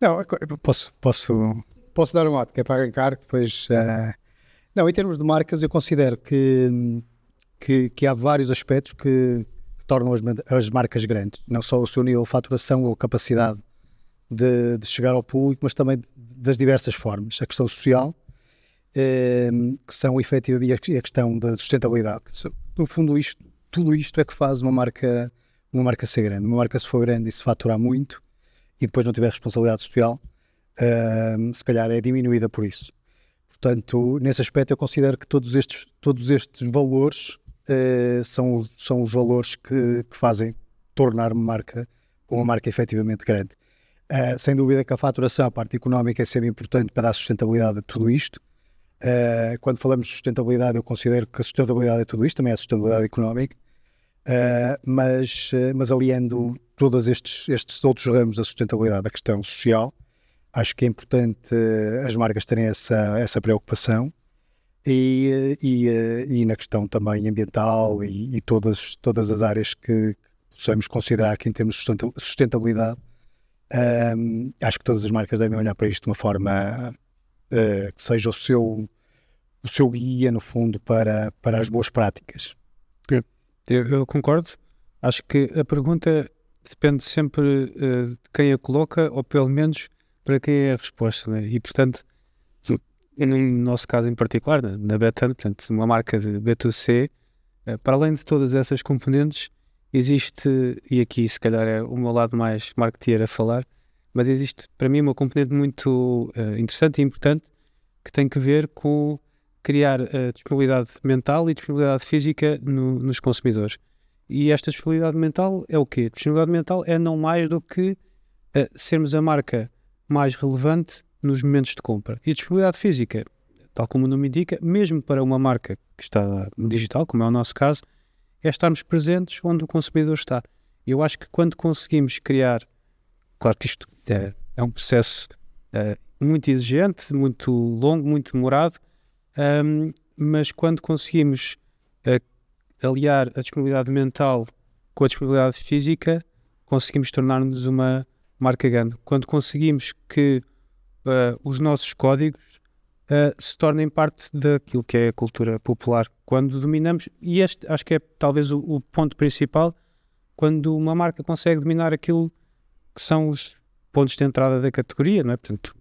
Não, eu posso dar um mote, que é para arrancar, depois... Não, em termos de marcas, eu considero que há vários aspectos que tornam as marcas grandes. Não só o seu nível de faturação ou capacidade de chegar ao público, mas também das diversas formas. A questão social, que são efetivamente a questão da sustentabilidade. No fundo, tudo isto é que faz uma marca ser grande. Uma marca, se for grande e se faturar muito, e depois não tiver responsabilidade social, se calhar é diminuída por isso. Portanto, nesse aspecto eu considero que todos estes valores são os valores que fazem tornar uma marca efetivamente grande. Sem dúvida que a faturação, a parte económica, é sempre importante para dar sustentabilidade a tudo isto. Quando falamos de sustentabilidade, eu considero que a sustentabilidade é tudo isto, também é a sustentabilidade económica, mas aliando todos estes outros ramos da sustentabilidade, a questão social, acho que é importante as marcas terem essa preocupação e na questão também ambiental e todas as áreas que possamos considerar aqui em termos de sustentabilidade. Acho que todas as marcas devem olhar para isto de uma forma que seja o seu guia, no fundo, para as boas práticas. Eu concordo. Acho que a pergunta depende sempre de quem a coloca, ou pelo menos para quem é a resposta, né? E, portanto, no nosso caso em particular, na Betano, portanto, uma marca de B2C, para além de todas essas componentes, existe, e aqui se calhar é o meu lado mais marketeer a falar, mas existe para mim uma componente muito interessante e importante que tem que ver com criar disponibilidade mental e disponibilidade física nos consumidores. E esta disponibilidade mental é o quê? Disponibilidade mental é não mais do que sermos a marca mais relevante nos momentos de compra. E a disponibilidade física, tal como o nome indica, mesmo para uma marca que está no digital, como é o nosso caso, é estarmos presentes onde o consumidor está. Eu acho que quando conseguimos criar, claro que isto é um processo muito exigente, muito longo, muito demorado, mas quando conseguimos aliar a disponibilidade mental com a disponibilidade física, conseguimos tornar-nos uma marca grande. Quando conseguimos que os nossos códigos se tornem parte daquilo que é a cultura popular, quando dominamos, e este acho que é talvez o ponto principal, quando uma marca consegue dominar aquilo que são os pontos de entrada da categoria, não é? Portanto,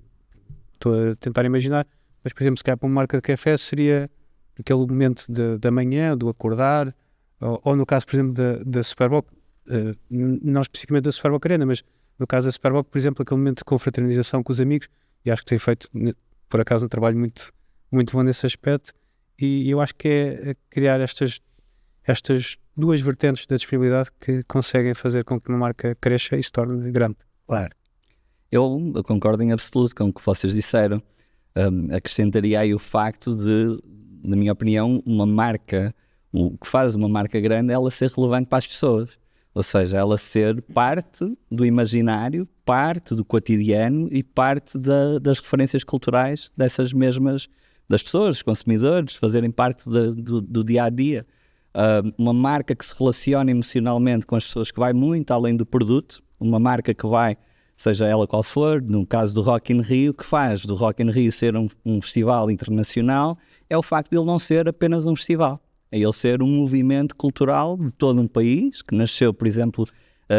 estou a tentar imaginar, mas por exemplo, se calhar para uma marca de café seria aquele momento da manhã, do acordar, ou no caso, por exemplo, da Superboc, não especificamente da Superboc Arena, mas no caso da Superboc, por exemplo, aquele momento de confraternização com os amigos, e acho que tem feito, por acaso, um trabalho muito, muito bom nesse aspecto, e eu acho que é criar estas duas vertentes da disponibilidade que conseguem fazer com que uma marca cresça e se torne grande. Claro. Eu concordo em absoluto com o que vocês disseram. Acrescentaria aí o facto de, na minha opinião, uma marca, o que faz uma marca grande é ela ser relevante para as pessoas. Ou seja, ela ser parte do imaginário, parte do cotidiano e parte das referências culturais dessas mesmas, das pessoas, dos consumidores, fazerem parte do dia-a-dia. Uma marca que se relaciona emocionalmente com as pessoas, que vai muito além do produto, uma marca que vai, seja ela qual for, no caso do Rock in Rio, que faz do Rock in Rio ser um festival internacional, é o facto de ele não ser apenas um festival. É ele ser um movimento cultural de todo um país, que nasceu, por exemplo,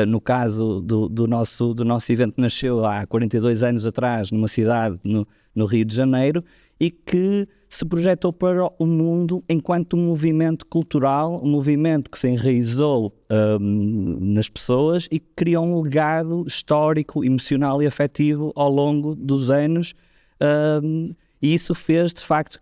no caso do nosso evento, nasceu há 42 anos atrás, numa cidade no Rio de Janeiro, e que se projetou para o mundo enquanto um movimento cultural, um movimento que se enraizou nas pessoas e que criou um legado histórico, emocional e afetivo ao longo dos anos. E isso fez, de facto,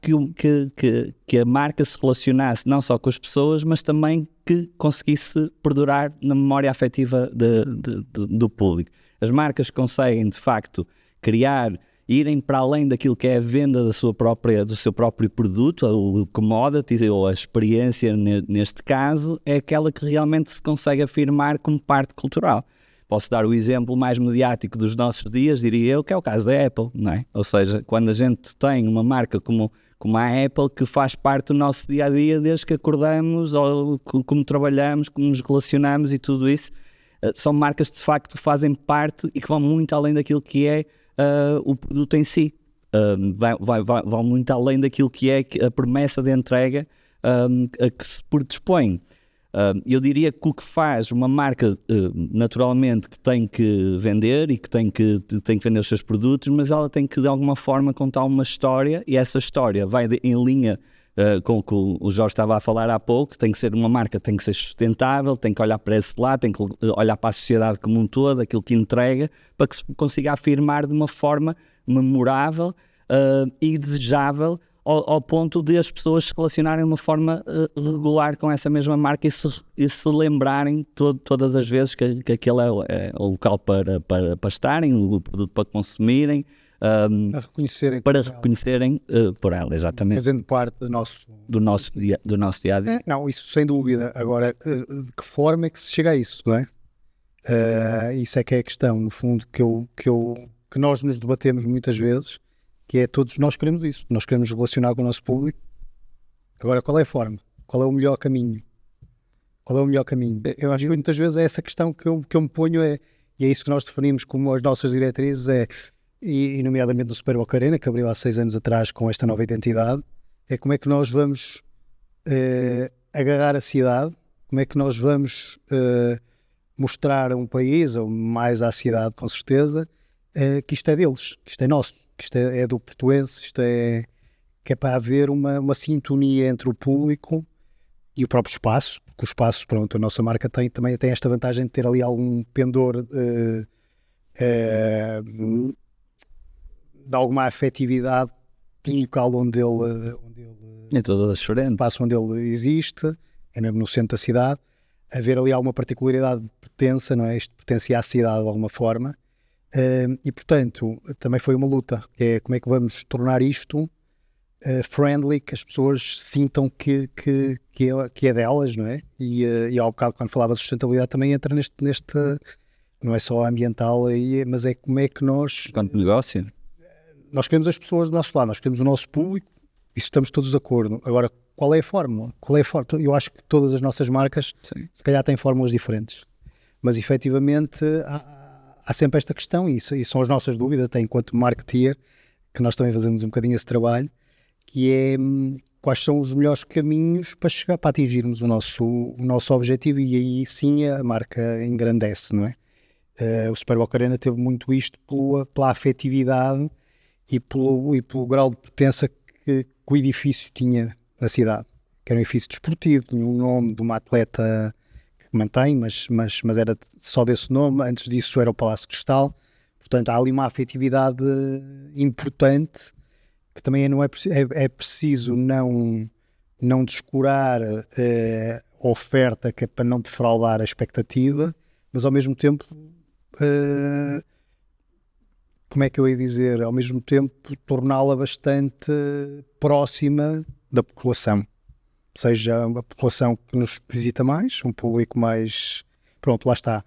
que a marca se relacionasse não só com as pessoas, mas também que conseguisse perdurar na memória afetiva do público. As marcas conseguem, de facto, irem para além daquilo que é a venda do seu próprio produto, o commodity ou a experiência, neste caso, é aquela que realmente se consegue afirmar como parte cultural. Posso dar o exemplo mais mediático dos nossos dias, diria eu, que é o caso da Apple, não é? Ou seja, quando a gente tem uma marca como a Apple, que faz parte do nosso dia-a-dia desde que acordamos, ou como trabalhamos, como nos relacionamos e tudo isso, são marcas que de facto fazem parte e que vão muito além daquilo que é o produto em si. Vai muito além daquilo que é a promessa de entrega a que se predispõe. Eu diria que o que faz uma marca, naturalmente, que tem que vender e que tem que vender os seus produtos, mas ela tem que, de alguma forma, contar uma história, e essa história vai em linha com o que o Jorge estava a falar há pouco. Tem que ser uma marca, tem que ser sustentável, tem que olhar para esse lado, tem que olhar para a sociedade como um todo, aquilo que entrega, para que se consiga afirmar de uma forma memorável e desejável, ao ponto de as pessoas se relacionarem de uma forma regular com essa mesma marca e se lembrarem todas as vezes que aquele é o local para estarem, o produto para consumirem, para reconhecerem por ela, exatamente. Fazendo parte do nosso dia a dia. Não, isso sem dúvida. Agora, de que forma é que se chega a isso, não é? Isso é que é a questão, no fundo, que nós nos debatemos muitas vezes, que é todos nós queremos isso, nós queremos relacionar com o nosso público. Agora, qual é a forma? Qual é o melhor caminho? Qual é o melhor caminho? Eu acho que muitas vezes é essa questão que eu me ponho, e é isso que nós definimos como as nossas diretrizes, e nomeadamente no Super Boca Arena, que abriu há 6 anos atrás com esta nova identidade, é como é que nós vamos agarrar a cidade, como é que nós vamos mostrar a um país, ou mais à cidade com certeza, que isto é deles, que isto é nosso, que isto é do portuense, que é para haver uma sintonia entre o público e o próprio espaço, porque o espaço, pronto, a nossa marca também tem esta vantagem de ter ali algum pendor de alguma afetividade do local onde ele Em todas as frentes. espaço onde ele existe, é mesmo no centro da cidade, haver ali alguma particularidade de pertença, não é? Isto pertencia à cidade de alguma forma. E portanto também foi uma luta, que é como é que vamos tornar isto friendly, que as pessoas sintam que é delas, não é? E ao bocado, quando falava de sustentabilidade, também entra neste não é só ambiental, mas é como é que nós queremos as pessoas do nosso lado, nós queremos o nosso público, isso estamos todos de acordo. Agora, qual é a fórmula? Eu acho que todas as nossas marcas, Sim, se calhar, têm fórmulas diferentes, mas efetivamente há sempre esta questão, e são as nossas dúvidas, até enquanto marketeer, que nós também fazemos um bocadinho esse trabalho, que é quais são os melhores caminhos para atingirmos o nosso objetivo, e aí sim a marca engrandece, não é? O Super Boca Arena teve muito isto pela afetividade e pelo grau de pertença que o edifício tinha na cidade, que era um edifício desportivo, tinha um nome de uma atleta que mantém, mas era só desse nome. Antes disso era o Palácio Cristal. Portanto, há ali uma afetividade importante, que também é preciso não descurar a oferta, que é para não defraudar a expectativa, mas ao mesmo tempo, como é que eu ia dizer, ao mesmo tempo torná-la bastante próxima da população, seja a população que nos visita mais, um público mais, pronto, lá está,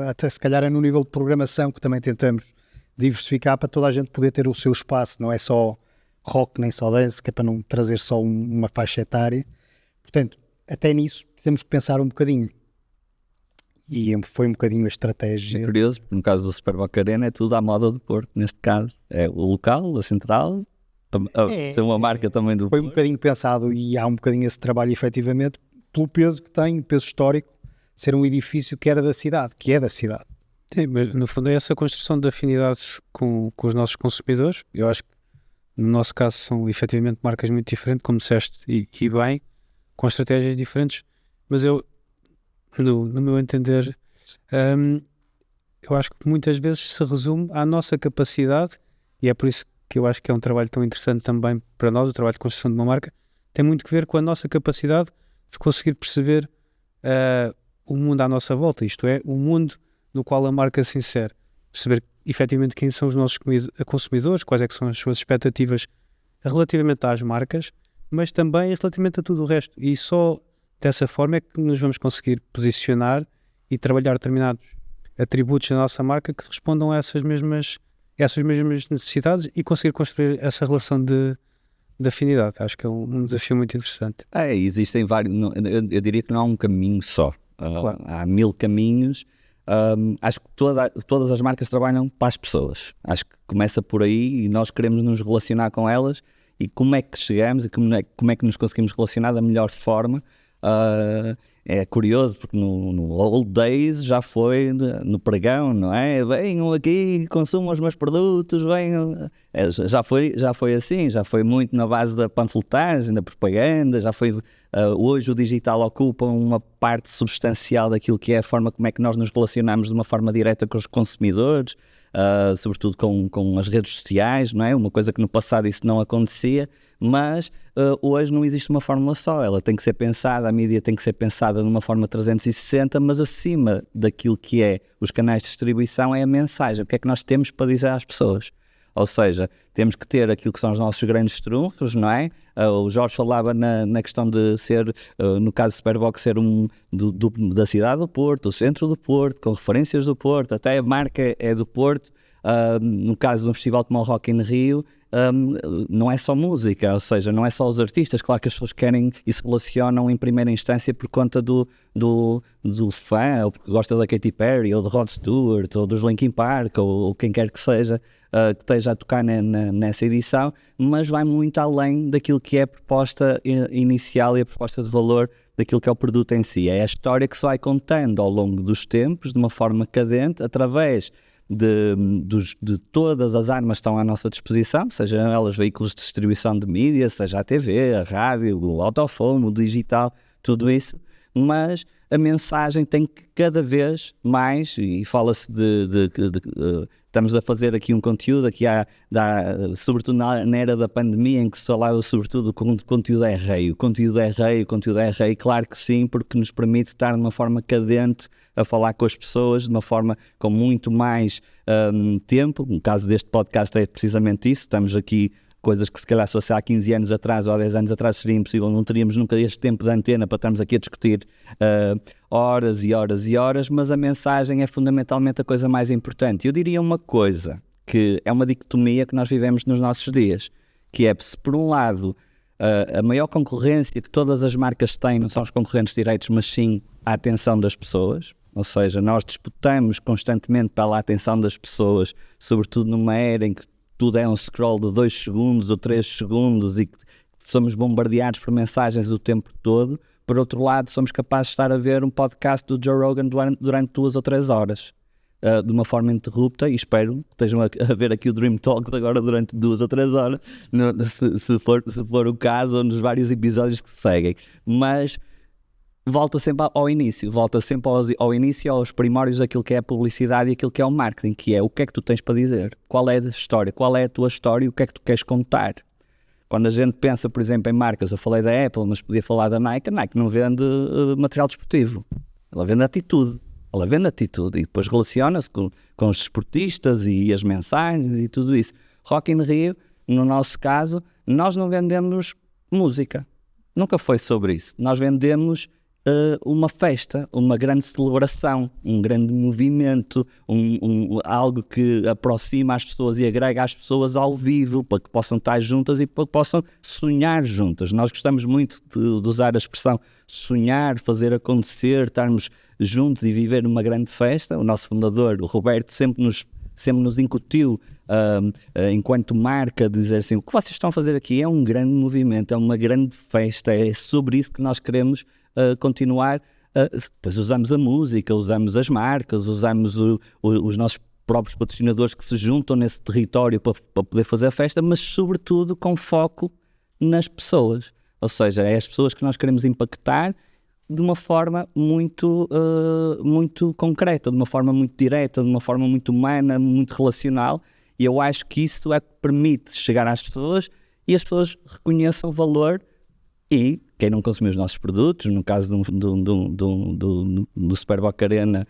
até se calhar é no nível de programação que também tentamos diversificar para toda a gente poder ter o seu espaço, não é só rock nem só dance, que é para não trazer só uma faixa etária. Portanto, até nisso temos que pensar um bocadinho. E foi um bocadinho a estratégia. é curioso, porque no caso do Super Boca Arena é tudo à moda do Porto, neste caso. É o local, a central, ser uma marca também do Foi Porto. um bocadinho pensado, e há um bocadinho esse trabalho efetivamente, pelo peso que tem, peso histórico, ser um edifício que era da cidade, que é da cidade. Sim, mas no fundo é essa construção de afinidades com os nossos consumidores. Eu acho que no nosso caso são efetivamente marcas muito diferentes, como disseste, e bem, com estratégias diferentes, mas eu, no meu entender, eu acho que muitas vezes se resume à nossa capacidade, e é por isso que eu acho que é um trabalho tão interessante também para nós, o trabalho de construção de uma marca, tem muito que ver com a nossa capacidade de conseguir perceber o mundo à nossa volta, isto é, o mundo no qual a marca se insere, perceber efetivamente quem são os nossos consumidores, quais é que são as suas expectativas relativamente às marcas, mas também relativamente a tudo o resto, e só dessa forma é que nos vamos conseguir posicionar e trabalhar determinados atributos da nossa marca que respondam a essas mesmas necessidades e conseguir construir essa relação de afinidade. Acho que é um desafio muito interessante. Existem vários, eu diria que não há um caminho só. Claro. Há 1000 caminhos acho que todas as marcas trabalham para as pessoas. Acho que começa por aí e nós queremos nos relacionar com elas e como é que chegamos e como é que nos conseguimos relacionar da melhor forma. É curioso porque no Old Days já foi no pregão, não é? Venham aqui, consumam os meus produtos, venham. Já foi assim, já foi muito na base da panfletagem, da propaganda, já foi. Hoje o digital ocupa uma parte substancial daquilo que é a forma como é que nós nos relacionamos de uma forma direta com os consumidores, sobretudo com as redes sociais, não é? Uma coisa que no passado isso não acontecia, mas hoje não existe uma fórmula só, ela tem que ser pensada, a mídia tem que ser pensada de uma forma 360, mas acima daquilo que é os canais de distribuição é a mensagem, o que é que nós temos para dizer às pessoas. Ou seja, temos que ter aquilo que são os nossos grandes trunfos, não é? O Jorge falava na questão de ser, no caso do Superbox, ser da cidade do Porto, do centro do Porto, com referências do Porto, até a marca é do Porto. No caso de um festival como o Rock in Rio, não é só música, ou seja, não é só os artistas. Claro que as pessoas querem e se relacionam em primeira instância por conta do fã, ou porque gosta da Katy Perry, ou de Rod Stewart, ou dos Linkin Park, ou quem quer que seja, que esteja a tocar nessa edição, mas vai muito além daquilo que é a proposta inicial e a proposta de valor daquilo que é o produto em si. É a história que se vai contando ao longo dos tempos, de uma forma cadente, através de todas as armas que estão à nossa disposição, sejam elas veículos de distribuição de mídia, seja a TV, a rádio, o autofone, o digital, tudo isso, mas a mensagem tem que cada vez mais, e fala-se estamos a fazer aqui um conteúdo, sobretudo na era da pandemia, em que se falava sobretudo que o conteúdo é rei, claro que sim, porque nos permite estar de uma forma cadente a falar com as pessoas, de uma forma com muito mais tempo. No caso deste podcast é precisamente isso, estamos aqui coisas que se calhar se fosse há 15 anos atrás ou há 10 anos atrás seria impossível, não teríamos nunca este tempo de antena para estarmos aqui a discutir horas e horas e horas, mas a mensagem é fundamentalmente a coisa mais importante. Eu diria uma coisa, que é uma dicotomia que nós vivemos nos nossos dias, que é, se por um lado a maior concorrência que todas as marcas têm não são os concorrentes direitos, mas sim a atenção das pessoas. Ou seja, nós disputamos constantemente pela atenção das pessoas, sobretudo numa era em que tudo é um scroll de 2 segundos ou 3 segundos e que somos bombardeados por mensagens o tempo todo. Por outro lado, somos capazes de estar a ver um podcast do Joe Rogan durante 2 ou 3 horas, de uma forma ininterrupta, e espero que estejam a ver aqui o Dream Talks agora durante 2 ou 3 horas, se for o caso, ou nos vários episódios que se seguem. Mas volta sempre ao início, aos primórdios daquilo que é a publicidade e aquilo que é o marketing, que é o que é que tu tens para dizer, qual é a história, qual é a tua história e o que é que tu queres contar. Quando a gente pensa, por exemplo, em marcas, eu falei da Apple, mas podia falar da Nike, a Nike não vende material desportivo, ela vende atitude e depois relaciona-se com os desportistas e as mensagens e tudo isso. Rock in Rio, no nosso caso, nós não vendemos música, nunca foi sobre isso, nós vendemos uma festa, uma grande celebração, um grande movimento, algo que aproxima as pessoas e agrega as pessoas ao vivo, para que possam estar juntas e para que possam sonhar juntas. Nós gostamos muito de usar a expressão sonhar, fazer acontecer, estarmos juntos e viver uma grande festa. O nosso fundador, o Roberto, sempre nos incutiu, enquanto marca, dizer assim, o que vocês estão a fazer aqui é um grande movimento, é uma grande festa, é sobre isso que nós queremos continuar. Depois usamos a música, usamos as marcas, usamos os nossos próprios patrocinadores que se juntam nesse território para poder fazer a festa, mas sobretudo com foco nas pessoas. Ou seja, é as pessoas que nós queremos impactar de uma forma muito concreta, de uma forma muito direta, de uma forma muito humana, muito relacional, e eu acho que isso é que permite chegar às pessoas e as pessoas reconheçam o valor. E quem não consumiu os nossos produtos, no caso do Superboc Arena,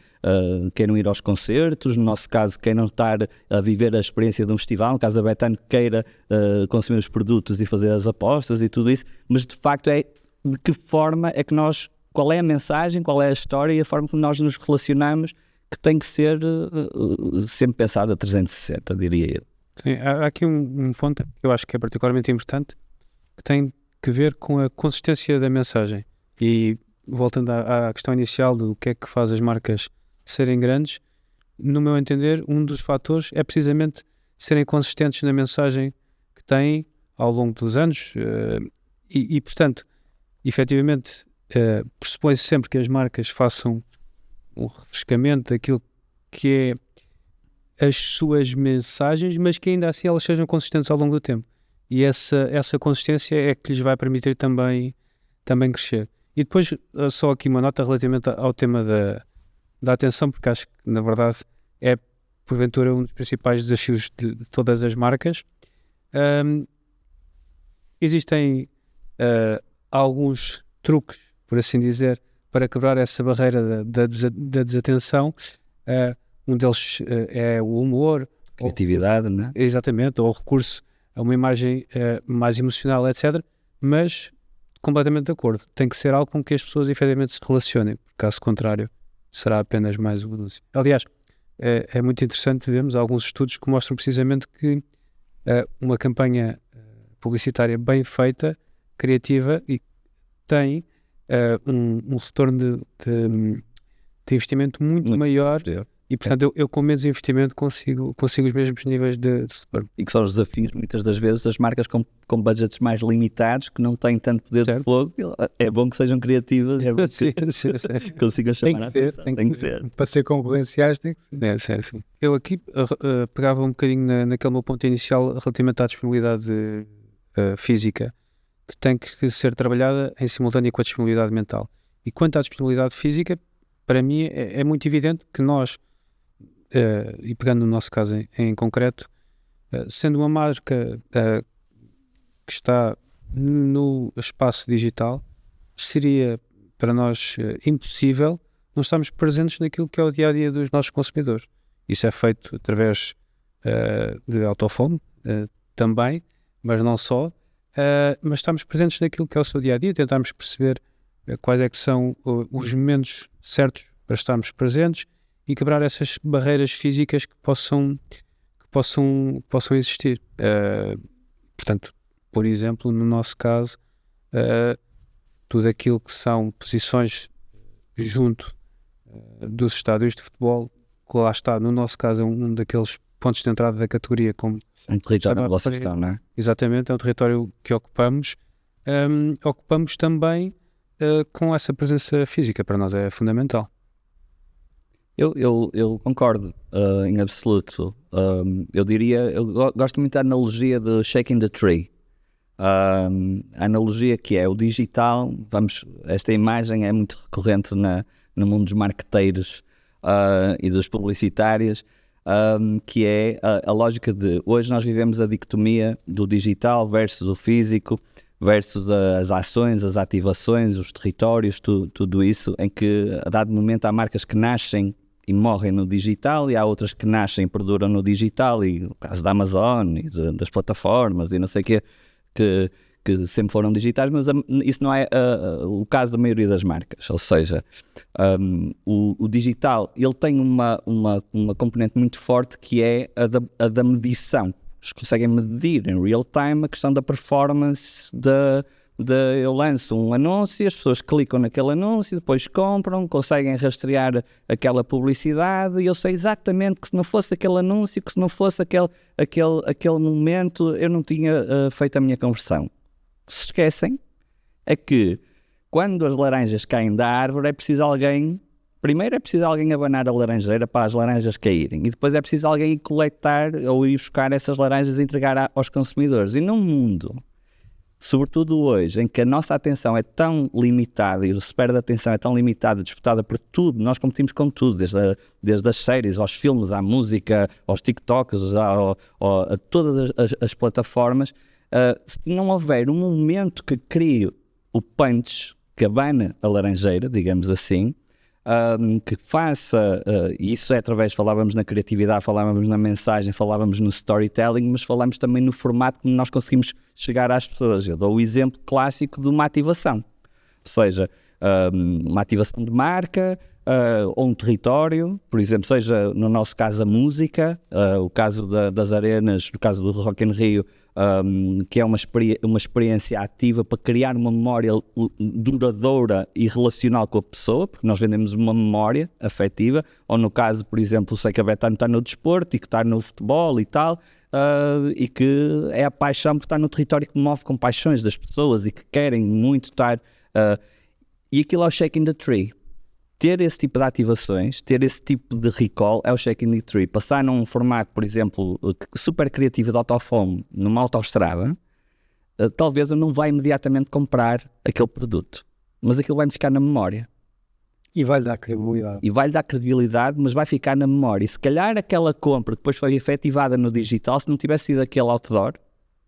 queiram ir aos concertos, no nosso caso, quem não estar a viver a experiência de um festival, no caso da Betano, queira consumir os produtos e fazer as apostas e tudo isso, mas de facto é de que forma é que qual é a mensagem, qual é a história e a forma como nós nos relacionamos, que tem que ser sempre pensado a 360, diria eu. Sim, há aqui um ponto que eu acho que é particularmente importante, que tem que ver com a consistência da mensagem. E voltando à questão inicial do que é que faz as marcas serem grandes, no meu entender, um dos fatores é precisamente serem consistentes na mensagem que têm ao longo dos anos portanto, efetivamente, pressupõe-se sempre que as marcas façam um refrescamento daquilo que é as suas mensagens, mas que ainda assim elas sejam consistentes ao longo do tempo. E essa consistência é que lhes vai permitir também crescer. E depois, só aqui uma nota relativamente ao tema da atenção, porque acho que, na verdade, é, porventura, um dos principais desafios de todas as marcas. Existem alguns truques, por assim dizer, para quebrar essa barreira da desatenção. Um deles é o humor. Criatividade, não é? Exatamente, ou o recurso a uma imagem mais emocional, etc. Mas, completamente de acordo, tem que ser algo com que as pessoas efetivamente se relacionem, porque caso contrário será apenas mais um anúncio. Aliás, é muito interessante vermos alguns estudos que mostram precisamente que uma campanha publicitária bem feita, criativa, e tem um retorno de investimento muito maior. E, portanto, eu com menos investimento consigo os mesmos níveis de retorno. E que são os desafios, muitas das vezes, as marcas com budgets mais limitados, que não têm tanto poder de fogo, é bom que sejam criativas, é bom que consigam chamar a atenção. Tem que ser. Para ser concorrenciais tem que ser. Sim. Eu aqui pegava um bocadinho naquele meu ponto inicial relativamente à disponibilidade física, que tem que ser trabalhada em simultâneo com a disponibilidade mental. E quanto à disponibilidade física, para mim é muito evidente que nós, e pegando no nosso caso em concreto, sendo uma marca que está no espaço digital, seria para nós impossível não estarmos presentes naquilo que é o dia-a-dia dos nossos consumidores. Isso é feito através de out-of-home também, mas não só, mas estamos presentes naquilo que é o seu dia-a-dia, tentarmos perceber quais é que são os momentos certos para estarmos presentes e quebrar essas barreiras físicas que possam existir. Portanto, por exemplo, no nosso caso, tudo aquilo que são posições junto dos estádios de futebol, que lá está, no nosso caso, é um daqueles pontos de entrada da categoria. Como um território na vossa questão, não é? Exatamente, é um território que ocupamos. Ocupamos também com essa presença física, para nós é fundamental. Eu concordo em absoluto. Eu diria, eu gosto muito da analogia de shaking the tree. A analogia que é o digital, esta imagem é muito recorrente no mundo dos marqueteiros e dos publicitários, que é a lógica de hoje nós vivemos a dicotomia do digital versus o físico, versus as ações, as ativações, os territórios, tudo isso, em que a dado momento há marcas que nascem e morrem no digital e há outras que nascem e perduram no digital, e o caso da Amazon e das plataformas e não sei o quê, que sempre foram digitais, mas isso não é o caso da maioria das marcas. Ou seja, o digital ele tem uma componente muito forte, que é a da medição. Eles conseguem medir em real time a questão da performance eu lanço um anúncio, as pessoas clicam naquele anúncio, depois compram, conseguem rastrear aquela publicidade, e eu sei exatamente que se não fosse aquele anúncio, que se não fosse aquele momento, eu não tinha feito a minha conversão. Se esquecem é que quando as laranjas caem da árvore é preciso alguém, primeiro é preciso alguém abanar a laranjeira para as laranjas caírem, e depois é preciso alguém ir coletar ou ir buscar essas laranjas e entregar aos consumidores. E num mundo, sobretudo hoje, em que a nossa atenção é tão limitada e o span de atenção é tão limitado, disputada por tudo, nós competimos com tudo, desde as séries, aos filmes, à música, aos TikToks, a todas as plataformas. Se não houver um momento que crie o punch, que abane a laranjeira, digamos assim, que faça, e isso é através, falávamos na criatividade, falávamos na mensagem, falávamos no storytelling, mas falamos também no formato como nós conseguimos chegar às pessoas. Eu dou o exemplo clássico de uma ativação, ou seja, uma ativação de marca, ou um território, por exemplo, seja no nosso caso a música, o caso das arenas, no caso do Rock in Rio, que é uma experiência ativa para criar uma memória duradoura e relacional com a pessoa, porque nós vendemos uma memória afetiva, ou no caso, por exemplo, sei que a Betano está no desporto e que está no futebol e tal, e que é a paixão por estar no território que move com paixões das pessoas e que querem muito estar... e aquilo é o Shaking the Tree. Ter esse tipo de ativações, ter esse tipo de recall é o Shaking the Tree. Passar num formato, por exemplo, super criativo de autofone numa autoestrada, talvez eu não vá imediatamente comprar aquele produto, mas aquilo vai-me ficar na memória. E vai-lhe dar credibilidade. E vai-lhe dar credibilidade, mas vai ficar na memória. E se calhar aquela compra que depois foi efetivada no digital, se não tivesse sido aquele outdoor,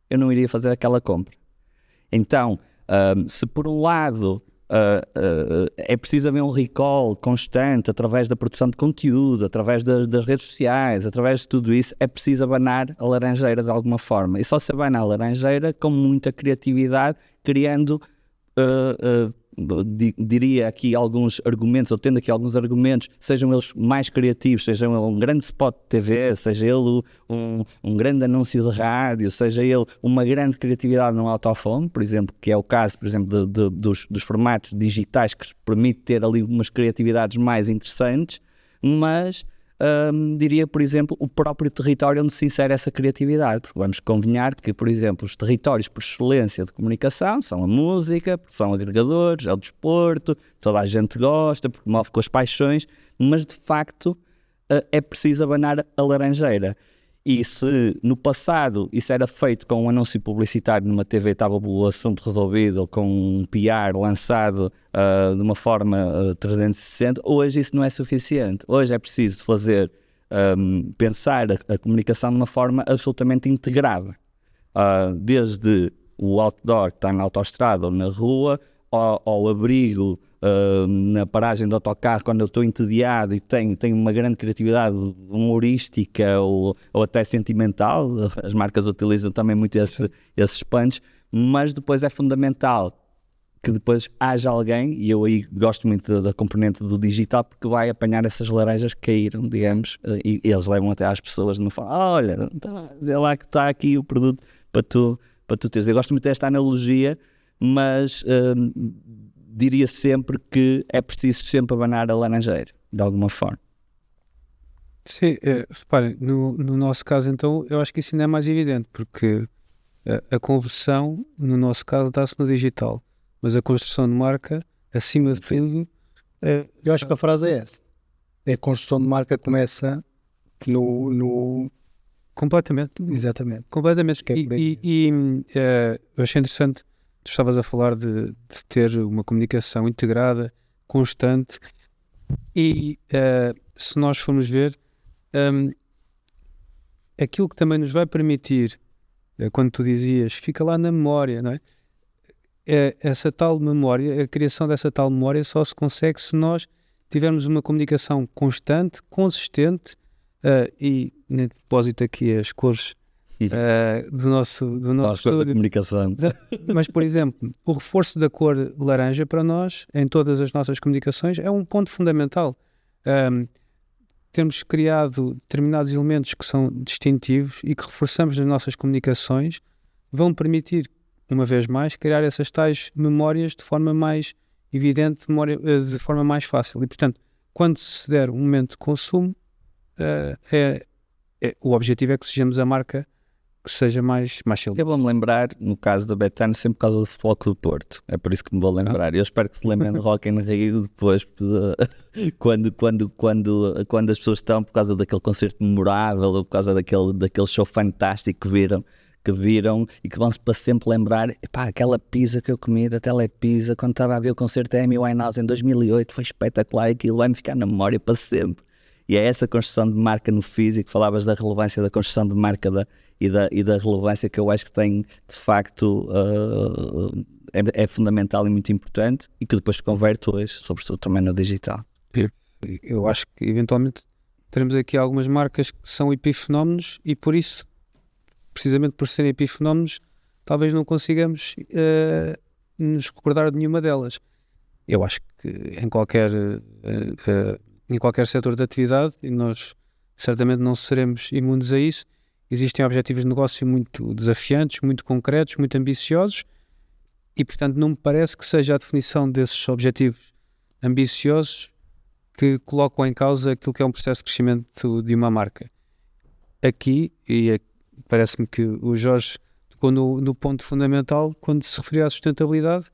eu não iria fazer aquela compra. Então, se por um lado é preciso haver um recall constante através da produção de conteúdo, através das redes sociais, através de tudo isso, é preciso abanar a laranjeira de alguma forma. E só se abana a laranjeira com muita criatividade, criando... diria aqui alguns argumentos, ou tendo aqui alguns argumentos, sejam eles mais criativos, seja ele um grande spot de TV, seja ele um grande anúncio de rádio, seja ele uma grande criatividade no autofone, por exemplo, que é o caso, por exemplo, dos formatos digitais, que permite ter ali umas criatividades mais interessantes, mas diria, por exemplo, o próprio território onde se insere essa criatividade, porque vamos convenhar que, por exemplo, os territórios por excelência de comunicação são a música, porque são agregadores, é o desporto, toda a gente gosta, porque move com as paixões, mas de facto é preciso abanar a laranjeira. E se no passado isso era feito com um anúncio publicitário numa TV, estava o assunto resolvido, ou com um PR lançado de uma forma 360, hoje isso não é suficiente. Hoje é preciso fazer, pensar a comunicação de uma forma absolutamente integrada. Desde o outdoor que está na autoestrada ou na rua, ao abrigo na paragem do autocarro, quando eu estou entediado e tenho uma grande criatividade humorística ou até sentimental. As marcas utilizam também muito esses punch, mas depois é fundamental que depois haja alguém, e eu aí gosto muito da componente do digital, porque vai apanhar essas laranjas que caíram, digamos, e eles levam até às pessoas de uma forma, olha, é lá que está aqui o produto para tu teres. Eu gosto muito desta analogia, mas diria sempre que é preciso sempre abanar a laranjeira, de alguma forma. Sim, reparem, no nosso caso então, eu acho que isso ainda é mais evidente, porque a conversão, no nosso caso, dá-se no digital, mas a construção de marca, acima de tudo... Eu acho que a frase é essa. A construção de marca começa no... Completamente. Exatamente. Completamente. Que é Eu achei interessante, tu estavas a falar de ter uma comunicação integrada, constante, e se nós formos ver, aquilo que também nos vai permitir, quando tu dizias, fica lá na memória, não é? Essa tal memória, a criação dessa tal memória só se consegue se nós tivermos uma comunicação constante, consistente, e nem de propósito aqui as cores do nosso da comunicação. Mas, por exemplo, o reforço da cor laranja para nós, em todas as nossas comunicações, é um ponto fundamental. Temos criado determinados elementos que são distintivos e que reforçamos nas nossas comunicações, vão permitir, uma vez mais, criar essas tais memórias de forma mais evidente, de forma mais fácil. E, portanto, quando se der um momento de consumo, o objetivo é que sejamos a marca que seja mais saliente. Eu vou-me lembrar, no caso da Betano, sempre por causa do Futebol Clube do Porto. É por isso que me vou lembrar. Eu espero que se lembrem do Rock in Rio depois, quando as pessoas estão, por causa daquele concerto memorável, ou por causa daquele show fantástico que viram e que vão-se para sempre lembrar, epá, aquela pizza que eu comi da Telepizza quando estava a ver o concerto da Amy Winehouse em 2008, foi espetacular, aquilo vai-me ficar na memória para sempre. E é essa construção de marca no físico, falavas da relevância da construção de marca e da relevância que eu acho que tem, de facto, é fundamental e muito importante, e que depois se converte hoje, sobretudo também no digital. Eu acho que, eventualmente, teremos aqui algumas marcas que são epifenómenos e, por isso, precisamente por serem epifenómenos, talvez não consigamos nos recordar de nenhuma delas. Eu acho que em qualquer setor de atividade, e nós certamente não seremos imunes a isso, existem objetivos de negócio muito desafiantes, muito concretos, muito ambiciosos e, portanto, não me parece que seja a definição desses objetivos ambiciosos que colocam em causa aquilo que é um processo de crescimento de uma marca. Aqui, parece-me que o Jorge tocou no ponto fundamental quando se referiu à sustentabilidade,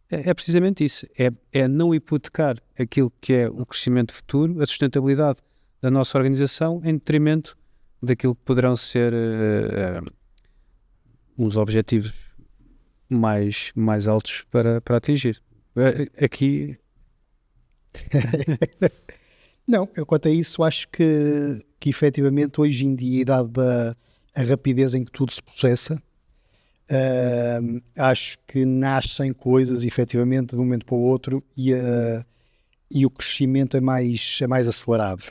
é precisamente isso, é não hipotecar aquilo que é o crescimento futuro, a sustentabilidade da nossa organização em detrimento daquilo que poderão ser uns objetivos mais altos para atingir. Aqui... Não, eu quanto a isso acho que efetivamente hoje em dia, dada a rapidez em que tudo se processa, acho que nascem coisas efetivamente de um momento para o outro e o crescimento é mais acelerado.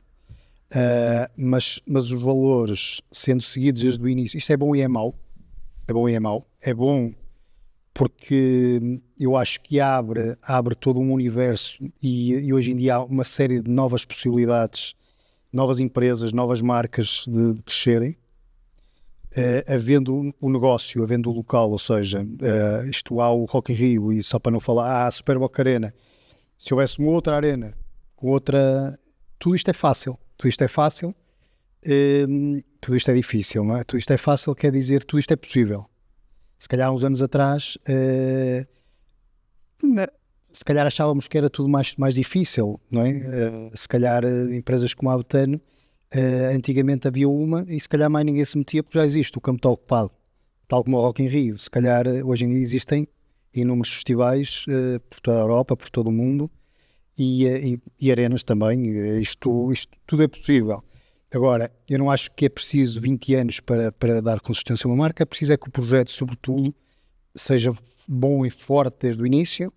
Mas os valores sendo seguidos desde o início, isto é bom e é mau. É bom e é mau. É bom porque eu acho que abre todo um universo e hoje em dia há uma série de novas possibilidades, novas empresas, novas marcas de crescerem, havendo o negócio, havendo o local, ou seja, isto há o Rock in Rio e só para não falar, a Super Boca Arena. Se houvesse uma outra arena, com outra, tudo isto é fácil, tudo isto é difícil, não é? Tudo isto é fácil, quer dizer, tudo isto é possível. Se calhar há uns anos atrás, se calhar achávamos que era tudo mais difícil, não é? Se calhar empresas como a Betano, antigamente havia uma e se calhar mais ninguém se metia porque já existe, o campo está ocupado, tal como o Rock in Rio. Se calhar hoje em dia existem inúmeros festivais por toda a Europa, por todo o mundo e arenas também, isto tudo é possível. Agora, eu não acho que é preciso 20 anos para dar consistência a uma marca, é preciso é que o projeto, sobretudo, seja bom e forte desde o início,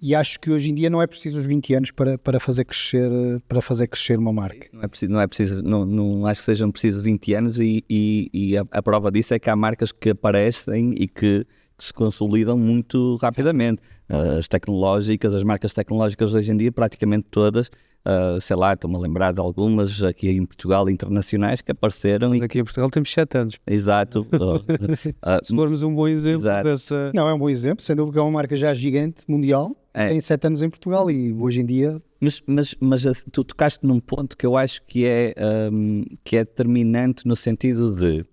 e acho que hoje em dia não é preciso os 20 anos para fazer crescer uma marca. Não acho que sejam precisos 20 anos e a prova disso é que há marcas que aparecem e que se consolidam muito rapidamente. As marcas tecnológicas hoje em dia, praticamente todas, sei lá, estou-me a lembrar de algumas aqui em Portugal, internacionais, que apareceram. Mas aqui em Portugal temos 7 anos. Exato. Se formos um bom exemplo dessa... Não, é um bom exemplo, sendo que é uma marca já gigante, mundial, tem 7 anos em Portugal e hoje em dia... Mas tu tocaste num ponto que eu acho que é determinante no sentido de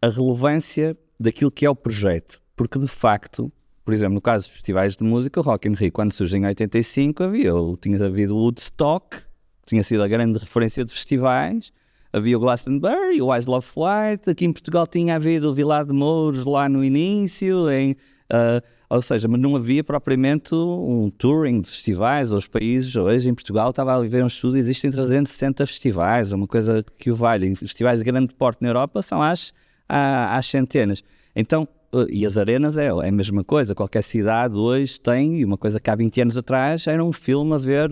a relevância daquilo que é o projeto, porque de facto... Por exemplo, no caso dos festivais de música, o Rock in Rio, quando surge em 85, tinha havido o Woodstock, que tinha sido a grande referência de festivais, havia o Glastonbury, o Isle of Wight, aqui em Portugal tinha havido o Vilar de Mouros lá no início, ou seja, mas não havia propriamente um touring de festivais, os países, hoje em Portugal, estava a ver um estudo, existem 360 festivais, uma coisa que o valha, festivais de grande porte na Europa são às centenas. Então, e as arenas é a mesma coisa, qualquer cidade hoje tem, e uma coisa que há 20 anos atrás era um filme a ver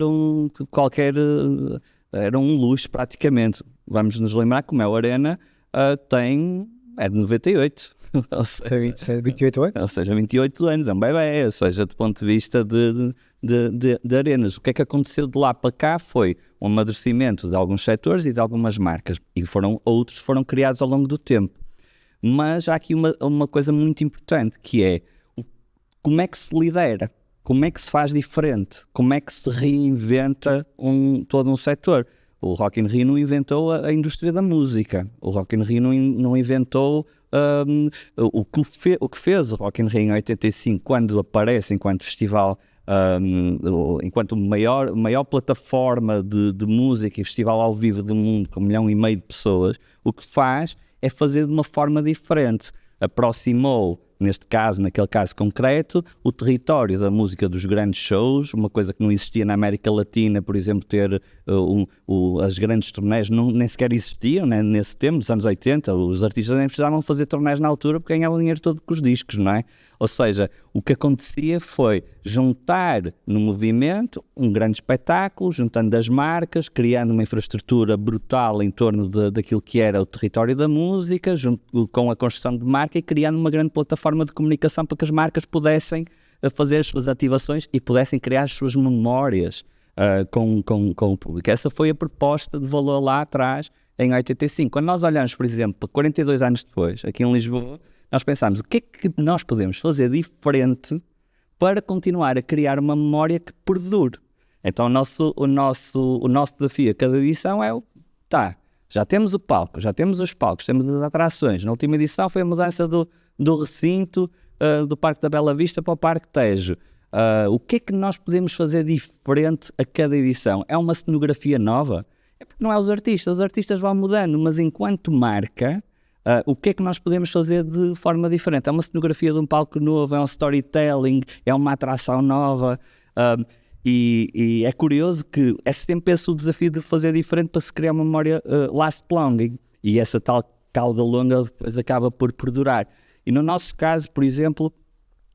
era um luxo praticamente. Vamos nos lembrar que o Mel Arena é de 98, ou seja, 28 anos? Ou seja, 28 anos, é um bebê, ou seja, do ponto de vista de arenas. O que é que aconteceu de lá para cá foi um amadurecimento de alguns setores e de algumas marcas, e outros foram criados ao longo do tempo. Mas há aqui uma coisa muito importante, que é como é que se lidera, como é que se faz diferente, como é que se reinventa todo um setor. O Rock in Rio não inventou a indústria da música, o Rock in Rio não inventou o que fez o Rock in Rio em 85, quando aparece enquanto festival, enquanto maior plataforma de música e festival ao vivo do mundo, com 1,5 milhão de pessoas. O que faz é fazer de uma forma diferente. Aproximou, naquele caso concreto, o território da música dos grandes shows, uma coisa que não existia na América Latina, por exemplo, ter as grandes turnés, nem sequer existiam, né? Nesse tempo, nos anos 80, os artistas nem precisavam fazer turnés na altura porque ganhavam dinheiro todo com os discos, não é? Ou seja, o que acontecia foi juntar no movimento um grande espetáculo, juntando as marcas, criando uma infraestrutura brutal em torno daquilo que era o território da música, com a construção de marca e criando uma grande plataforma de comunicação para que as marcas pudessem fazer as suas ativações e pudessem criar as suas memórias com o público. Essa foi a proposta de valor lá atrás em 85. Quando nós olhamos, por exemplo, 42 anos depois, aqui em Lisboa, nós pensamos, o que é que nós podemos fazer diferente para continuar a criar uma memória que perdure? Então o nosso desafio a cada edição é já temos o palco, já temos os palcos, temos as atrações. Na última edição foi a mudança do recinto do Parque da Bela Vista para o Parque Tejo. O que é que nós podemos fazer diferente a cada edição? É uma cenografia nova? É porque não é os artistas vão mudando, mas enquanto marca, o que é que nós podemos fazer de forma diferente? É uma cenografia de um palco novo, é um storytelling, é uma atração nova. E é curioso que é sempre esse o desafio de fazer diferente para se criar uma memória last long. E essa tal cauda longa depois acaba por perdurar. E no nosso caso, por exemplo,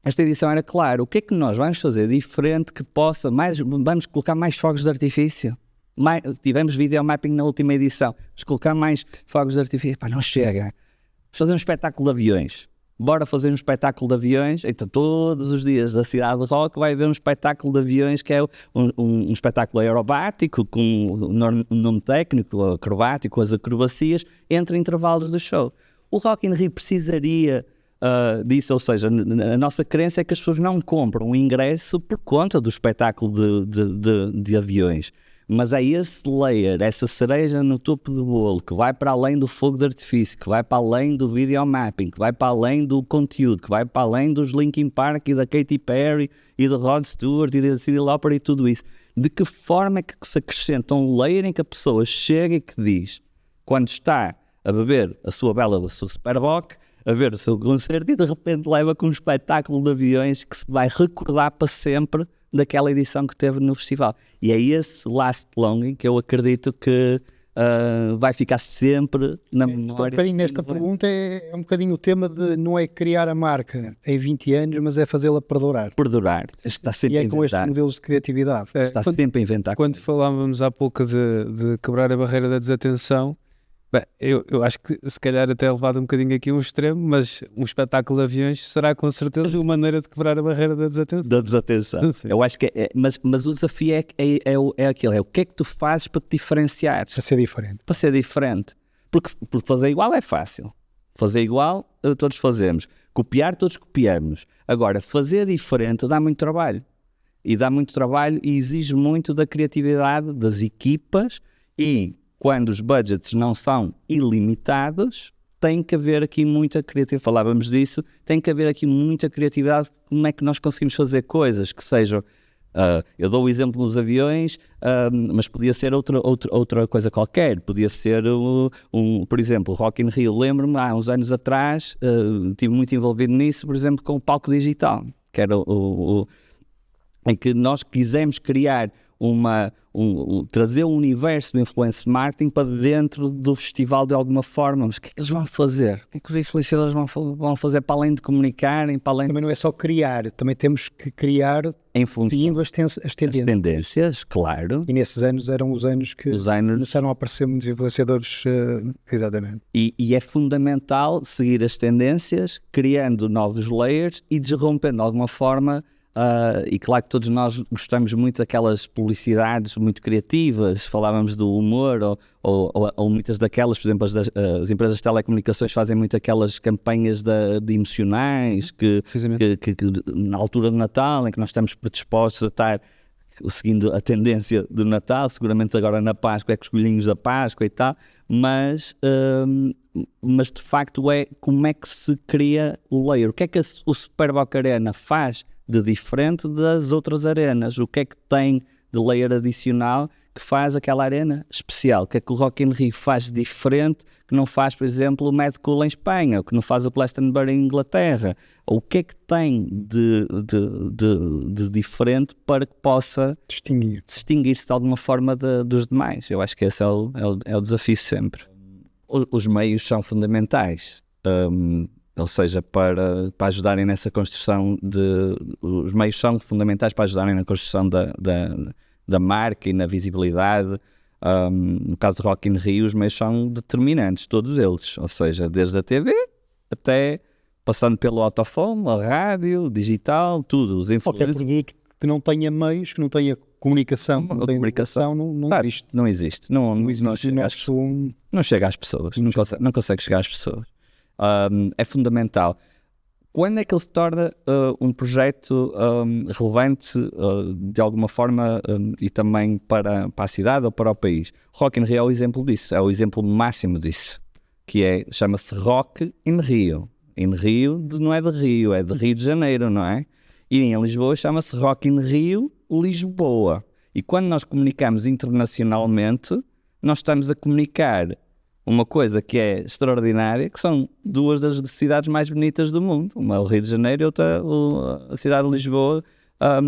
esta edição era claro. O que é que nós vamos fazer diferente que possa vamos colocar mais fogos de artifício? Tivemos videomapping na última edição. Vamos colocar mais fogos de artifício. Não chega. Vamos fazer um espetáculo de aviões. Bora fazer um espetáculo de aviões. Então todos os dias da cidade de Rock vai haver um espetáculo de aviões que é um espetáculo aerobático com um nome técnico, acrobático, as acrobacias, entre intervalos do show. O Rock in Rio precisaria disso, ou seja, a nossa crença é que as pessoas não compram o ingresso por conta do espetáculo de aviões. Mas é esse layer, essa cereja no topo do bolo, que vai para além do fogo de artifício, que vai para além do videomapping, que vai para além do conteúdo, que vai para além dos Linkin Park e da Katy Perry e do Rod Stewart e da Cyndi Lauper e tudo isso. De que forma é que se acrescenta um layer em que a pessoa chega e que diz, quando está a beber a sua bela, a sua Superboc, a ver o seu concerto e de repente leva com um espetáculo de aviões que se vai recordar para sempre daquela edição que teve no festival. E é esse last longing que eu acredito que vai ficar sempre na memória. Um bocadinho nesta pergunta é um bocadinho o tema de não é criar a marca em 20 anos, mas é fazê-la perdurar. Perdurar. Está sempre e é com estes modelos de criatividade. Está sempre a inventar. Quando falávamos há pouco de quebrar a barreira da desatenção, bem, eu acho que se calhar até é levado um bocadinho aqui a um extremo, mas um espetáculo de aviões será com certeza uma maneira de quebrar a barreira da desatenção. Da desatenção. Sim. Eu acho que mas o desafio é aquele, o que é que tu fazes para te diferenciar? Para ser diferente. Para ser diferente. Porque fazer igual é fácil. Fazer igual, todos fazemos. Copiar, todos copiamos. Agora, fazer diferente dá muito trabalho. E dá muito trabalho e exige muito da criatividade das equipas e quando os budgets não são ilimitados, tem que haver aqui muita criatividade. Falávamos disso, tem que haver aqui muita criatividade. Como é que nós conseguimos fazer coisas que sejam... eu dou o exemplo dos aviões, mas podia ser outra coisa qualquer. Podia ser, por exemplo, Rock in Rio. Lembro-me, há uns anos atrás, estive muito envolvido nisso, por exemplo, com o palco digital, que era em que nós quisemos criar trazer um universo do influencer marketing para dentro do festival de alguma forma. Mas o que é que eles vão fazer? O que é que os influenciadores vão fazer para além de comunicarem? Também não é só criar, também temos que criar seguindo as tendências. As tendências, claro. E nesses anos eram os anos que começaram a aparecer muitos influenciadores, exatamente. E é fundamental seguir as tendências, criando novos layers e desrompendo de alguma forma. E claro que todos nós gostamos muito daquelas publicidades muito criativas, falávamos do humor ou muitas daquelas, por exemplo, as empresas de telecomunicações fazem muito aquelas campanhas de emocionais que na altura do Natal, em que nós estamos predispostos a estar seguindo a tendência do Natal, seguramente agora na Páscoa é com os coelhinhos da Páscoa e tal, mas de facto como é que se cria o layer, o que é que o Superboc Arena faz de diferente das outras arenas, o que é que tem de layer adicional que faz aquela arena especial, o que é que o Rock in Rio faz de diferente que não faz, por exemplo, o Mad Cool em Espanha, ou que não faz o Glastonbury em Inglaterra, ou o que é que tem de diferente para que possa distinguir-se de alguma forma dos demais. Eu acho que esse é o desafio sempre. Os meios são fundamentais. Ou seja, para ajudarem nessa construção os meios são fundamentais para ajudarem na construção da marca e na visibilidade. No caso do Rock in Rio, os meios são determinantes, todos eles. Ou seja, desde a TV até passando pelo autofone, a rádio, digital, tudo. Os qualquer produto que não tenha meios, que não tenha comunicação, Uma comunicação, não existe. Não existe. Não existe chega às pessoas. Não chega às pessoas. Não consegue chegar às pessoas. É fundamental. Quando é que ele se torna um projeto relevante de alguma forma e também para a cidade ou para o país? Rock in Rio é o exemplo disso, é o exemplo máximo disso, que chama-se Rock in Rio. In Rio não é de Rio, é de Rio de Janeiro, não é? E em Lisboa chama-se Rock in Rio Lisboa. E quando nós comunicamos internacionalmente, nós estamos a comunicar uma coisa que é extraordinária, que são duas das cidades mais bonitas do mundo, uma é o Rio de Janeiro e outra a cidade de Lisboa,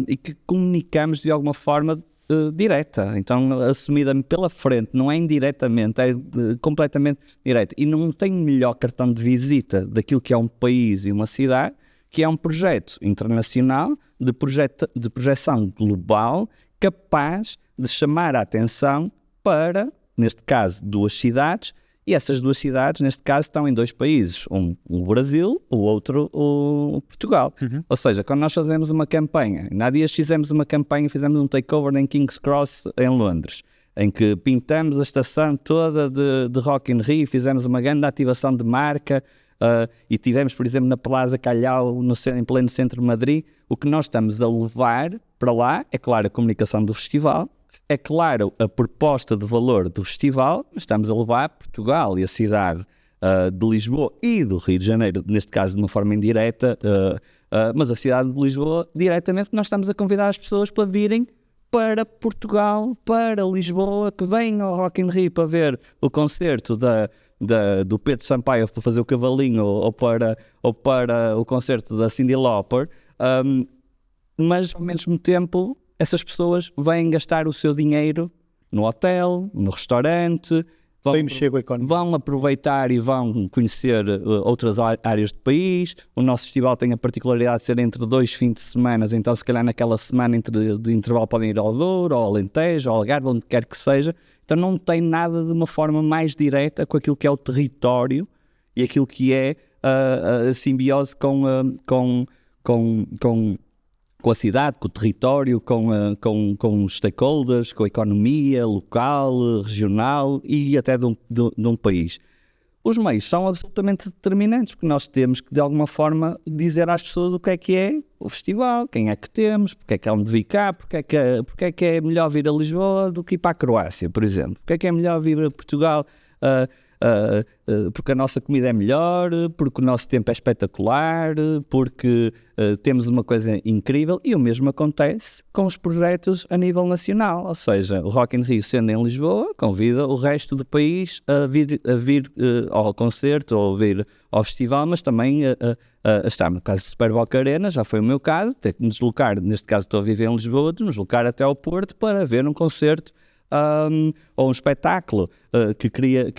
e que comunicamos de alguma forma direta, então assumida pela frente, não é indiretamente, é completamente direta, e não tem melhor cartão de visita daquilo que é um país e uma cidade, que é um projeto internacional de projeção global, capaz de chamar a atenção para, neste caso, duas cidades. E essas duas cidades, neste caso, estão em dois países. O Brasil, o outro o Portugal. Ou seja, quando nós fazemos uma campanha, há dias fizemos uma campanha, fizemos um takeover em King's Cross, em Londres, em que pintamos a estação toda de Rock in Rio, fizemos uma grande ativação de marca e tivemos, por exemplo, na Plaza Calhau, em pleno centro de Madrid. O que nós estamos a levar para lá é, claro, a comunicação do festival, é claro a proposta de valor do festival, mas estamos a levar Portugal e a cidade de Lisboa e do Rio de Janeiro, neste caso de uma forma indireta, mas a cidade de Lisboa diretamente, nós estamos a convidar as pessoas para virem para Portugal, para Lisboa, que venham ao Rock in Rio para ver o concerto do Pedro Sampaio para fazer o cavalinho ou para o concerto da Cyndi Lauper, mas ao mesmo tempo essas pessoas vêm gastar o seu dinheiro no hotel, no restaurante, vão aproveitar e vão conhecer outras áreas do país. O nosso festival tem a particularidade de ser entre 2 fins de semana, então se calhar naquela semana de intervalo podem ir ao Douro, ao Alentejo, ao Algarve, onde quer que seja. Então não tem nada de uma forma mais direta com aquilo que é o território e aquilo que é a simbiose com a cidade, com o território, com os stakeholders, com a economia local, regional e até de um país. Os meios são absolutamente determinantes, porque nós temos que, de alguma forma, dizer às pessoas o que é o festival, quem é que temos, porque é que há de vir cá, porque é que é melhor vir a Lisboa do que ir para a Croácia, por exemplo. Porque é que é melhor vir a Portugal porque a nossa comida é melhor, porque o nosso tempo é espetacular, porque temos uma coisa incrível. E o mesmo acontece com os projetos a nível nacional, ou seja, o Rock in Rio sendo em Lisboa, convida o resto do país a vir ao concerto ou a vir ao festival, mas também a estar no caso de Super Boca Arena, já foi o meu caso, ter que me deslocar, neste caso estou a viver em Lisboa, de me deslocar até ao Porto para ver um concerto ou um espetáculo que queria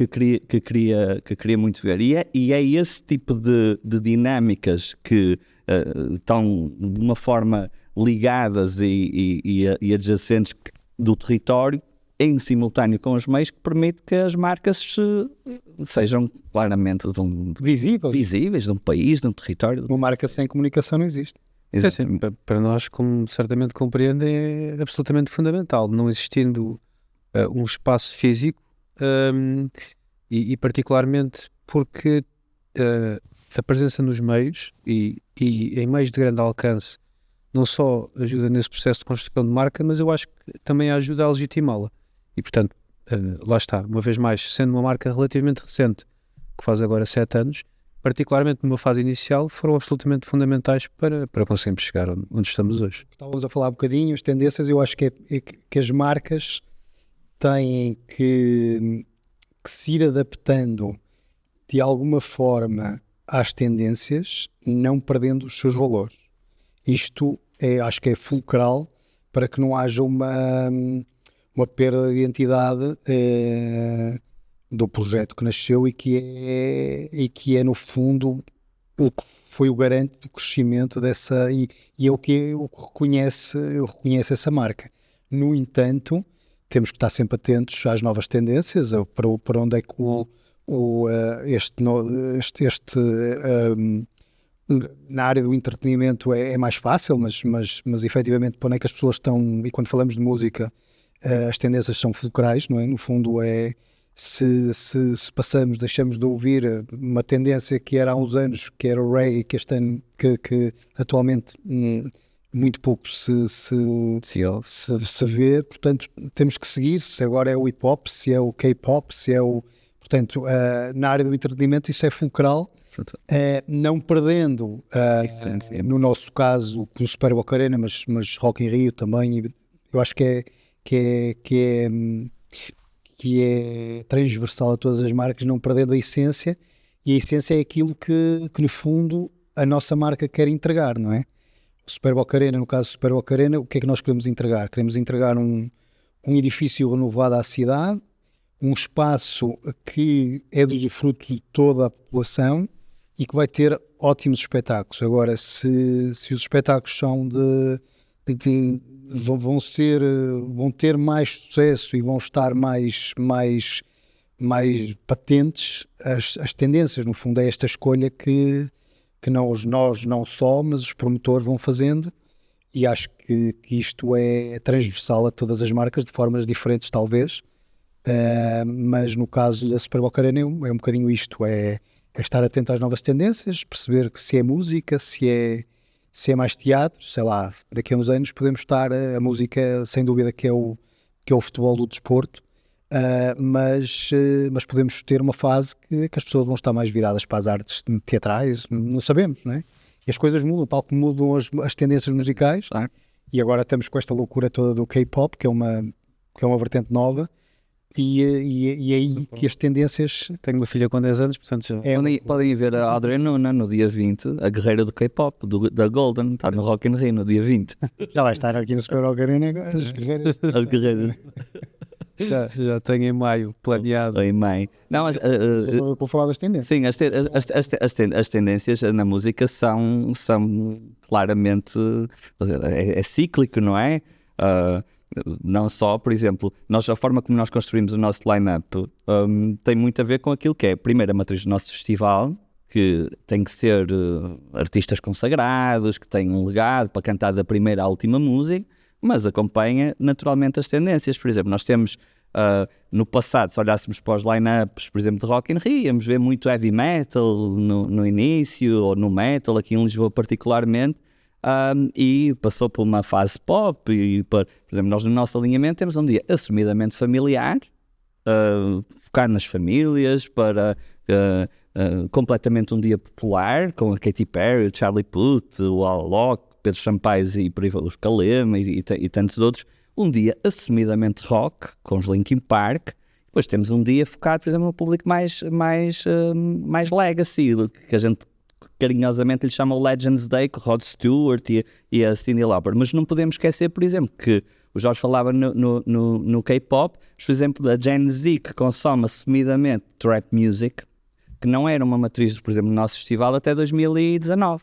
muito ver. E é esse tipo de dinâmicas que estão de uma forma ligadas e adjacentes do território em simultâneo com os meios, que permite que as marcas sejam claramente visíveis de um país, de um território. Uma marca sem comunicação não existe. Sim, para nós, como certamente compreendem, é absolutamente fundamental. Não existindo um espaço físico e particularmente porque a presença nos meios e em meios de grande alcance não só ajuda nesse processo de construção de marca, mas eu acho que também ajuda a legitimá-la. E portanto, lá está, uma vez mais, sendo uma marca relativamente recente, que faz agora 7 anos, particularmente numa fase inicial, foram absolutamente fundamentais para conseguirmos chegar onde estamos hoje. Estávamos a falar um bocadinho, as tendências, eu acho que as marcas têm que se ir adaptando de alguma forma às tendências, não perdendo os seus valores. Isto acho que é fulcral para que não haja uma perda de identidade do projeto que nasceu e que é no fundo o que foi o garante do crescimento dessa e é o que reconhece essa marca. No entanto, temos que estar sempre atentos às novas tendências, para onde é que Na área do entretenimento é mais fácil, mas efetivamente, para onde é que as pessoas estão, e quando falamos de música, as tendências são fulcrais, não é? No fundo, se passamos, deixamos de ouvir uma tendência que era há uns anos, que era o reggae, que este ano, que atualmente muito pouco se vê, portanto, temos que seguir, se agora é o hip-hop, se é o K-pop, se é o... Portanto, na área do entretenimento isso é fulcral, não perdendo, no nosso caso, no Super Boca Arena, mas Rock in Rio também, eu acho que é transversal a todas as marcas, não perdendo a essência, e a essência é aquilo que no fundo a nossa marca quer entregar, não é? O Super Boca Arena, no caso do Super Boca Arena, o que é que nós queremos entregar? Queremos entregar um edifício renovado à cidade, um espaço que é do usufruto de toda a população e que vai ter ótimos espetáculos. Agora, se os espetáculos são de que vão ter mais sucesso e vão estar mais patentes, as tendências, no fundo, é esta escolha que nós não só, mas os promotores vão fazendo, e acho que isto é transversal a todas as marcas, de formas diferentes talvez, mas no caso da Super Boca Arena é um bocadinho isto, é estar atento às novas tendências, perceber que se é música, se é mais teatro, sei lá, daqui a uns anos podemos estar, a música sem dúvida que é o futebol do desporto, mas podemos ter uma fase que as pessoas vão estar mais viradas para as artes teatrais, não sabemos, não é? E as coisas mudam, tal como mudam as tendências musicais, e agora estamos com esta loucura toda do K-pop, que é uma vertente nova, e é aí que as tendências... Tenho uma filha com 10 anos, portanto já... Podem ver a Audrey Nuna no dia 20, a guerreira do K-pop, da Golden, está no Rock in Rio no dia 20. Já vai estar aqui no Super Boca Arena as guerreiras. A guerreira. Já tenho em maio planeado. Em maio. Não, Vou falar das tendências. sim, as tendências na música são claramente... É cíclico, não é? Não só, por exemplo, a forma como nós construímos o nosso line-up tem muito a ver com aquilo que é, primeiro, a matriz do nosso festival, que tem que ser artistas consagrados, que têm um legado para cantar da primeira à última música, mas acompanha naturalmente as tendências. Por exemplo, nós temos no passado, se olhássemos para os line-ups, por exemplo, de Rock in Rio, íamos ver muito heavy metal no início, ou no metal, aqui em Lisboa particularmente, e passou por uma fase pop, e por exemplo, nós no nosso alinhamento temos um dia assumidamente familiar, focado nas famílias, para completamente um dia popular, com a Katy Perry, o Charlie Puth, o Alok, Pedro Sampaio e por aí, os Kalema e tantos outros. Um dia assumidamente rock, com os Linkin Park. Depois temos um dia focado, por exemplo, no público mais legacy, que a gente carinhosamente lhe chama o Legends Day, com o Rod Stewart e a Cyndi Lauper. Mas não podemos esquecer, por exemplo, que o Jorge falava no K-pop, por exemplo, da Gen Z, que consome assumidamente trap music, que não era uma matriz, por exemplo, no nosso festival até 2019.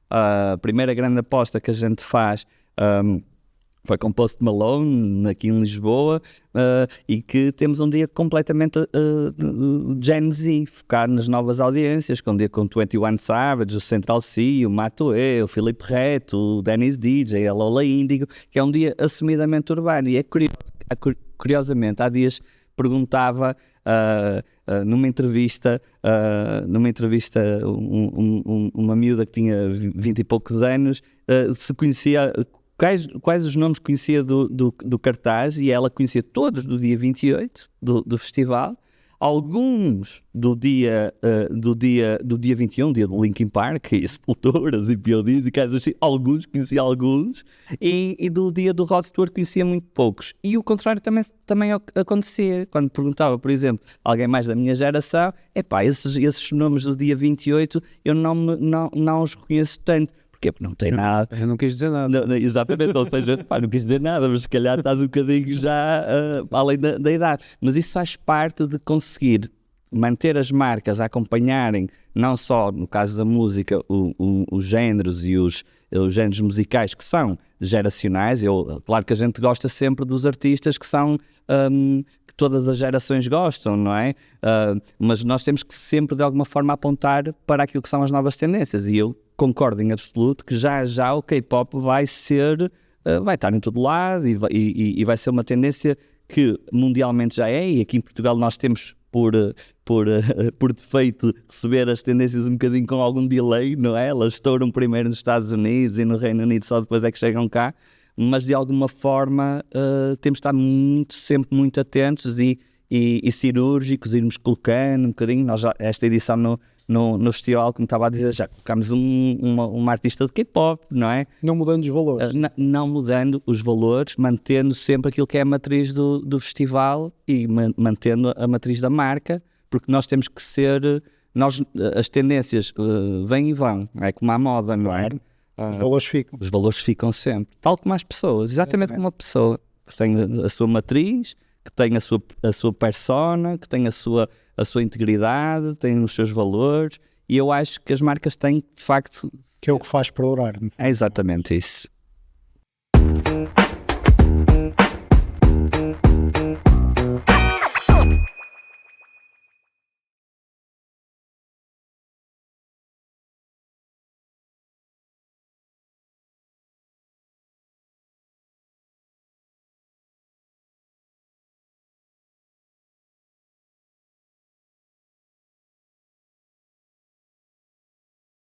A primeira grande aposta que a gente faz foi com Post Malone, aqui em Lisboa, e que temos um dia completamente Gen Z, focado nas novas audiências, com um dia com 21 Savage, o Central C, o Matoe, o Filipe Reto, o Dennis DJ, a Lola Índigo, que é um dia assumidamente urbano. E é curiosamente, há dias perguntava numa entrevista uma miúda que tinha 20 e poucos anos, se conhecia... Quais os nomes que conhecia do cartaz, e ela conhecia todos do dia 28 do festival, alguns do dia 21, dia do Linkin Park, e Sepulturas e PODs e coisas assim, conhecia alguns, e do dia do Rod Stewart conhecia muito poucos. E o contrário também acontecia, quando perguntava, por exemplo, alguém mais da minha geração, esses nomes do dia 28 eu não os reconheço tanto. Porquê? Porque não tem nada. Eu não quis dizer nada. Não, exatamente, ou seja, não quis dizer nada, mas se calhar estás um bocadinho já além da idade. Mas isso faz parte de conseguir manter as marcas a acompanharem, não só no caso da música, os géneros e os géneros musicais que são geracionais. Claro que a gente gosta sempre dos artistas que são que todas as gerações gostam, não é? Mas nós temos que sempre de alguma forma apontar para aquilo que são as novas tendências, e eu concordo em absoluto que já o K-pop vai estar em todo lado e vai ser uma tendência que mundialmente já é, e aqui em Portugal nós temos por defeito receber as tendências um bocadinho com algum delay, não é? Elas estouram primeiro nos Estados Unidos e no Reino Unido só depois é que chegam cá, mas de alguma forma temos de estar sempre muito atentos e cirúrgicos, irmos colocando um bocadinho. Nós já, esta edição no festival, como estava a dizer, já colocámos uma artista de K-pop, não é? Não mudando os valores. Não mudando os valores, mantendo sempre aquilo que é a matriz do festival e mantendo a matriz da marca, porque nós temos que ser... as tendências vêm e vão, é como a moda, não é? Os valores ficam. Os valores ficam sempre, tal como as pessoas, exatamente como uma pessoa que tem a sua matriz, que tem a sua persona, que tem a sua integridade, tem os seus valores, e eu acho que as marcas têm, de facto... Que é o que faz perdurar. É exatamente isso.